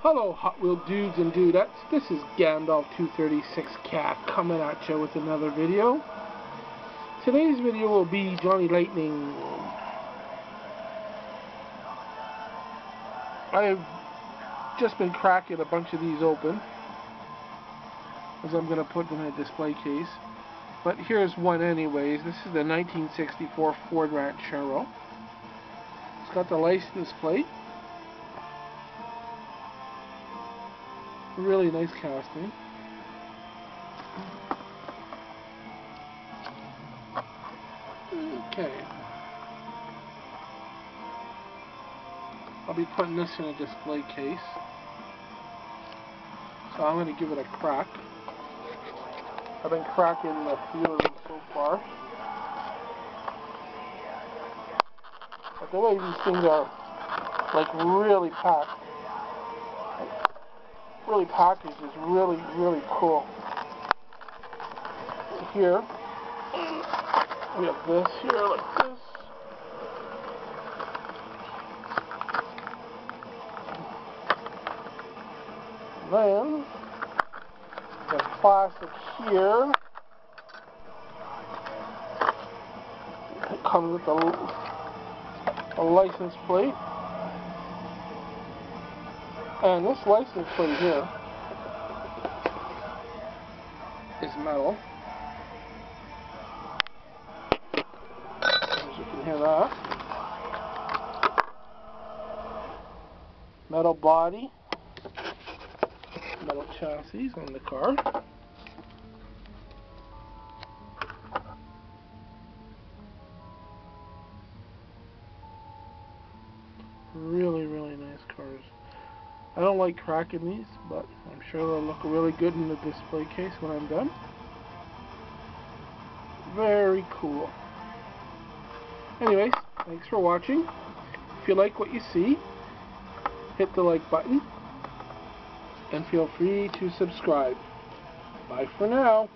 Hello Hot Wheel dudes and dudettes, this is Gandalf 236 Cat coming at you with another video. Today's video will be Johnny Lightning. I've just been cracking a bunch of these open, as I'm going to put in a display case. But here's one anyways. This is the 1964 Ford Ranchero. It's got the license plate. Really nice casting. Okay. I'll be putting this in a display case. So I'm going to give it a crack. I've been cracking a few of them so far. But the way these things are, like, really packed. Really packaged is really cool. Here we have this here like this. Then the plastic here. It comes with a license plate. And this license plate here is metal. As you can hear that. Metal body. Metal chassis on the car. Really nice cars. I don't like cracking these, but I'm sure they'll look really good in the display case when I'm done. Very cool. Anyways, thanks for watching. If you like what you see, hit the like button and feel free to subscribe. Bye for now.